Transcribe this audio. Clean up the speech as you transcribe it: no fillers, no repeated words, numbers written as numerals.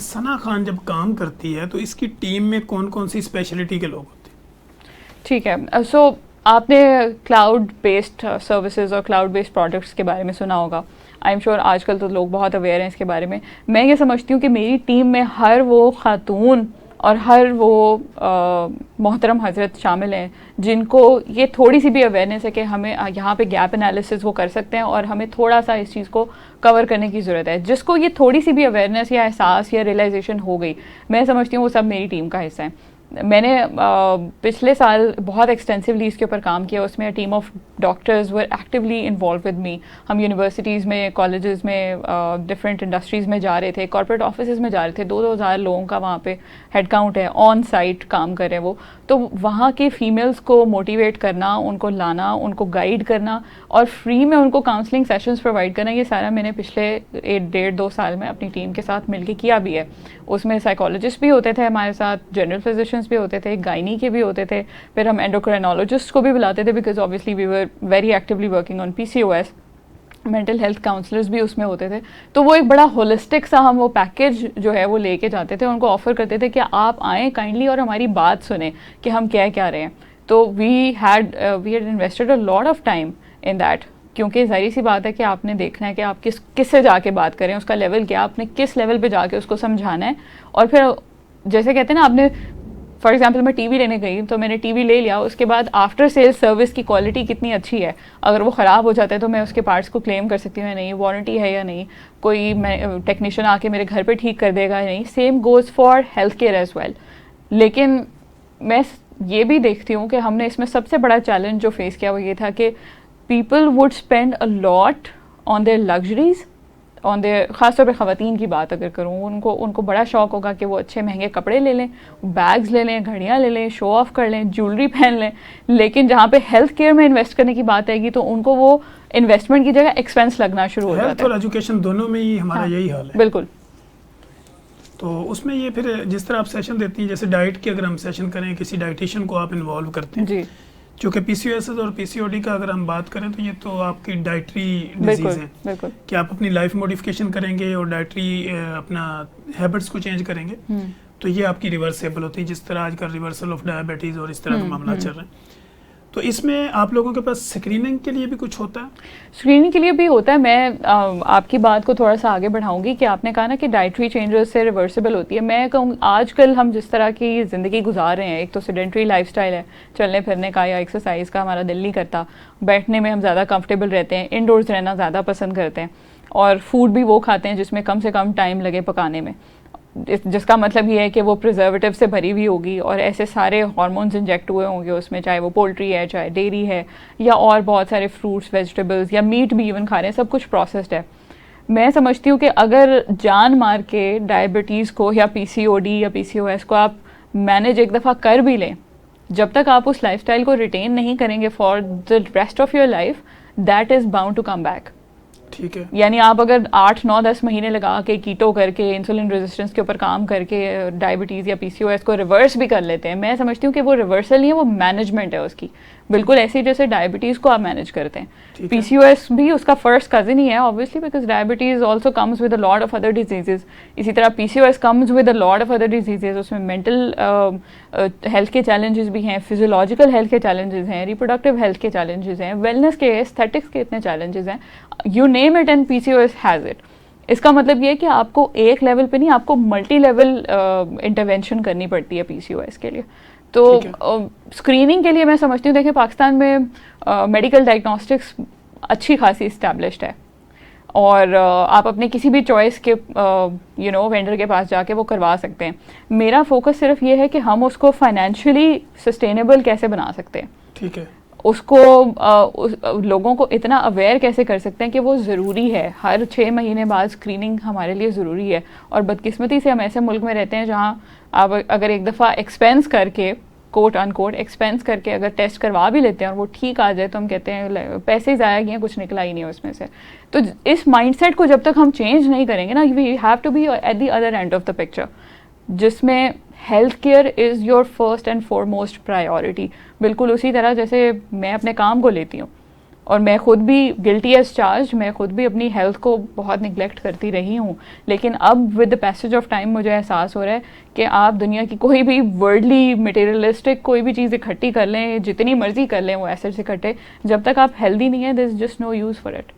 सना खान जब काम करती है तो इसकी टीम में कौन कौन सी स्पेशलिटी के लोग होते हैं? ठीक है, सो आपने क्लाउड बेस्ड सर्विसेज और क्लाउड बेस्ड प्रोडक्ट्स के बारे में सुना होगा। आई एम श्योर आजकल तो लोग बहुत अवेयर हैं इसके बारे में। मैं ये समझती हूँ कि मेरी टीम में हर वो खातून और हर वो मोहतरम हजरत शामिल हैं जिनको ये थोड़ी सी भी अवेयरनेस है कि हमें यहाँ पे गैप एनालिसिस वो कर सकते हैं और हमें थोड़ा सा इस चीज़ को कवर करने की ज़रूरत है। जिसको ये थोड़ी सी भी अवेयरनेस या एहसास या रियलाइजेशन हो गई, मैं समझती हूँ वो सब मेरी टीम का हिस्सा है। मैंने पिछले साल बहुत एक्सटेंसिवली इसके ऊपर काम किया। उसमें team of doctors were actively involve with me. हम यूनिवर्सिटीज़ में, कॉलेजेस में, डिफरेंट इंडस्ट्रीज़ में जा रहे थे, कॉर्पोरेट ऑफिस में जा रहे थे। 2-2 हज़ार लोगों का वहाँ पे हेड काउंट है, ऑन साइट काम कर रहे हैं वो। तो वहाँ के फीमेल्स को मोटिवेट करना, उनको लाना, उनको गाइड करना और फ्री में उनको काउंसलिंग सेशंस प्रोवाइड करना, ये सारा मैंने पिछले 1-1.5-2 साल में अपनी टीम के साथ मिलकर किया भी है। उसमें साइकोलॉजिस्ट भी होते थे हमारे साथ, जनरल फिजिशियंस भी होते थे, गायनी के भी होते थे, फिर हम एंडोक्राइनोलॉजिस्ट को भी बुलाते थे because obviously we were very actively working on PCOS। Mental health counsellors भी उसमें होते थे। तो वो एक बड़ा होलिस्टिक सा हम वो पैकेज जो है वो लेके जाते थे, उनको ऑफर करते थे कि आप आएँ काइंडली और हमारी बात सुने कि हम क्या क्या रहे हैं। तो we had invested a lot of time in that, क्योंकि ज़ाहिर सी बात है कि आपने देखना है कि आप किससे जाके बात करें, उसका लेवल क्या, आपने किस लेवल पे जाके उसको समझाना है। और फिर जैसे कहते हैं ना, आपने फॉर एग्जांपल मैं टीवी लेने गई तो मैंने टीवी ले लिया, उसके बाद आफ्टर सेल्स सर्विस की क्वालिटी कितनी अच्छी है, अगर वो ख़राब हो जाता है तो मैं उसके पार्ट्स को क्लेम कर सकती हूँ या नहीं, वारंटी है या नहीं, कोई टेक्नीशियन आके मेरे घर पे ठीक कर देगा या नहीं। Same goes for health care as well. लेकिन मैं ये भी देखती हूँ कि हमने इसमें सबसे बड़ा चैलेंज जो फेस किया वो ये था कि people would spend a lot on their luxuries, on their, ख़ासतौर पे ख़वातीन की बात अगर करूँ, उनको बड़ा शौक़ होगा कि वो अच्छे महंगे कपड़े ले लें, बैग्स ले लें, घड़ियाँ ले लें, शो ऑफ कर लें, ज्वेलरी पहन लें। लेकिन जहाँ पे हेल्थ केयर में इन्वेस्ट करने की बात आएगी तो उनको वो इन्वेस्टमेंट की जगह एक्सपेंस लगना शुरू हो जाता है। हेल्थ और एजुकेशन दोनों में ही हमारा यही हाल है। बिल्कुल। तो उसमें ये फिर जिस तरह आप सेशन देती हैं, जैसे डाइट की अगर हम सेशन करें, किसी डाइटिशियन को आप इन्वॉल्व करते हैं जी, क्योंकि PCOS और PCOD का अगर हम बात करें तो ये तो आपकी डाइटरी डिजीज़ है। बिल्कुल। कि आप अपनी लाइफ मॉडिफिकेशन करेंगे और डाइटरी अपना हैबिट्स को चेंज करेंगे तो ये आपकी रिवर्सेबल होती है, जिस तरह आजकल रिवर्सल ऑफ डायबिटीज़ और इस तरह का मामला चल रहा है। तो इसमें आप लोगों के पास स्क्रीनिंग के लिए भी कुछ होता है? स्क्रीनिंग के लिए भी होता है। मैं आपकी बात को थोड़ा सा आगे बढ़ाऊंगी कि आपने कहा ना कि डाइटरी चेंजेस से रिवर्सिबल होती है। मैं कहूँ आजकल हम जिस तरह की ज़िंदगी गुजार रहे हैं, एक तो सेडेंटरी लाइफस्टाइल है, चलने फिरने का या एक्सरसाइज का हमारा दिल नहीं करता, बैठने में हम ज़्यादा कंफर्टेबल रहते हैं, इंडोर्स रहना ज़्यादा पसंद करते हैं और फूड भी वो खाते हैं जिसमें कम से कम टाइम लगे पकाने में, जिसका मतलब ये है कि वो प्रिजर्वेटिव से भरी हुई होगी और ऐसे सारे हार्मोन्स इंजेक्ट हुए होंगे उसमें, चाहे वो पोल्ट्री है, चाहे डेयरी है, या और बहुत सारे फ्रूट्स, वेजिटेबल्स या मीट भी इवन खा रहे हैं, सब कुछ प्रोसेस्ड है। मैं समझती हूँ कि अगर जान मार के डायबिटीज़ को या PCOD या PCOS को आप मैनेज एक दफ़ा कर भी लें, जब तक आप उस लाइफस्टाइल को रिटेन नहीं करेंगे for the rest of your life, that is bound to come back. ठीक है। यानी आप अगर 8-9-10 महीने लगा के कीटो करके, इंसुलिन रेजिस्टेंस के ऊपर काम करके डायबिटीज़ या PCOS को रिवर्स भी कर लेते हैं, मैं समझती हूँ कि वो रिवर्सल नहीं है, वो मैनेजमेंट है उसकी, बिल्कुल ऐसी जैसे डायबिटीज़ को आप मैनेज करते हैं। PCOS भी उसका फर्स्ट कज़न ही है obviously, because diabetes also comes with a lot of other diseases. इसी तरह PCOS comes with a lot of other diseases. उसमें मेंटल हेल्थ के चैलेंजेस भी हैं, फिजियोलॉजिकल हेल्थ के चैलेंजेस हैं, रिप्रोडक्टिव हेल्थ के चैलेंजेस हैं, वेलनेस के, एस्थेटिक्स के इतने चैलेंजेस हैं, you name it and PCOS has it. इसका मतलब ये है कि आपको एक लेवल पे नहीं, आपको मल्टी लेवल इंटरवेंशन करनी पड़ती है PCOS के लिए। तो स्क्रीनिंग के लिए मैं समझती हूँ, देखिए पाकिस्तान में मेडिकल डायग्नोस्टिक्स अच्छी खासी इस्टेब्लिश्ड है और आप अपने किसी भी चॉइस के वेंडर के पास जाके वो करवा सकते हैं। मेरा फोकस सिर्फ ये है कि हम उसको फाइनेंशियली सस्टेनेबल कैसे बना सकते हैं। ठीक है। उसको लोगों को इतना अवेयर कैसे कर सकते हैं कि वो ज़रूरी है, हर 6 महीने बाद स्क्रीनिंग हमारे लिए ज़रूरी है। और बदकिस्मती से हम ऐसे मुल्क में रहते हैं जहाँ आप अगर एक दफ़ा एक्सपेंस करके, कोट अनकोट एक्सपेंस करके अगर टेस्ट करवा भी लेते हैं और वो ठीक आ जाए तो हम कहते हैं पैसे ही ज़ाया गए हैं, कुछ निकला ही नहीं है उसमें से। तो इस माइंडसेट को जब तक हम चेंज नहीं करेंगे ना, we have to be at the other end of the picture, जिसमें health care is your first and foremost priority. बिल्कुल उसी तरह जैसे मैं अपने काम को लेती हूँ और मैं खुद भी गिल्टी एज चार्ज, मैं खुद भी अपनी हेल्थ को बहुत निगलेक्ट करती रही हूँ, लेकिन अब with the passage of time मुझे एहसास हो रहा है कि आप दुनिया की कोई भी वर्ल्डली मटेरियलिस्टिक कोई भी चीज़ इकट्ठी कर लें, जितनी मर्जी कर लें वो एसेट्स इकट्ठे, जब तक आप हेल्दी नहीं है, there is just no use for it.